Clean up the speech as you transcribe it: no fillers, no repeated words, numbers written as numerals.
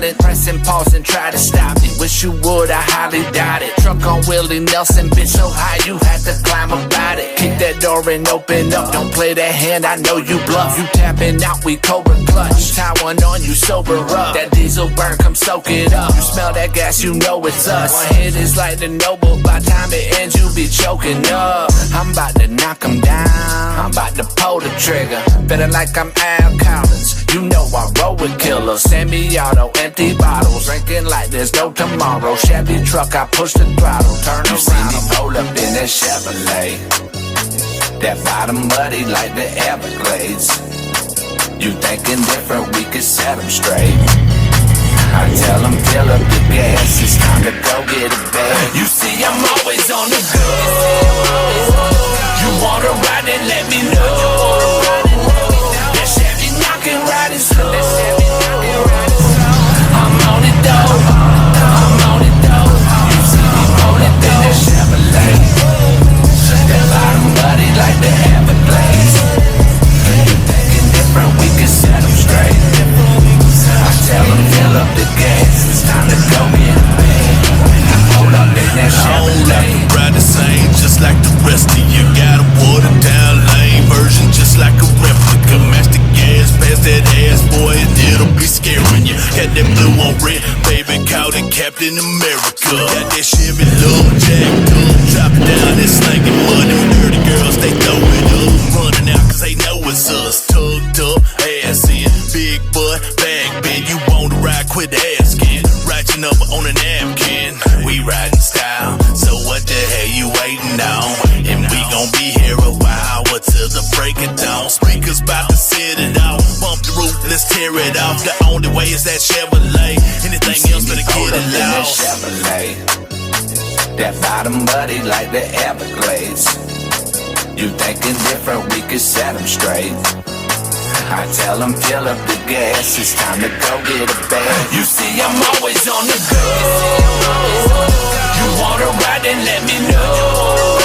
silent, pressing pause and try to stop me. Wish you would, I highly doubt it. Truck on Willie Nelson, bitch so high you had to climb about it. Kick that door and open up, don't play that hand, I know you bluff. You tapping out, we Cobra clutch. Tie one on you, sober up. That diesel burn, come soak it up. You smell that gas, you know it's us. One hit is like the Noble, by time it ends you be choking up. I'm about to knock him down, I'm about to pull the trigger. Feeling like I'm Al Collins, you know I roll with killers. Semi-auto, empty bottles, drinking like there's no tomorrow. Chevy truck, I push the throttle, turn you around, I'm roll up in that Chevrolet. That bottom muddy like the Everglades. You thinking different, we could set them straight. I tell them fill up the gas, it's time to go get a bag. You see I'm always on the go. You wanna ride and let me know. That Chevy knocking riding slow. I'm on it though, I'm on it though. You see me roll up in that Chevrolet. That bottom muddy like the Everglades. You thinking different, we can set them straight. I tell them fill up the gas, it's time to go get a bag. Hold up in that Chevrolet. Ride the same, just like the rest of you. Got a watered down lame version, just like a replica. Match the gas, pass that ass, boy, it'll be scaring you. Got that blue on red, baby, called it Captain America. Got that Chevy look, jacked up, drop it down and slanging mud. Them dirty girls, they throw it up, running out cause they know it's us. Tucked up, ass in, big butt, bag bend. You wanna ride, quit asking. Write your number on a napkin. We riding style, so what the hell you waiting on? And we gon' be here a while, till the break of dawn. Speakers bout to set it off, bump the roof, let's tear it off. The only way is that Chevrolet. Anything else better get it loud. Chevrolet, that bottom muddy like the Everglades. You thinking different, we could set them straight. I tell them fill up the gas, it's time to go get a bag. You see I'm always on the go. You wanna ride and let me know.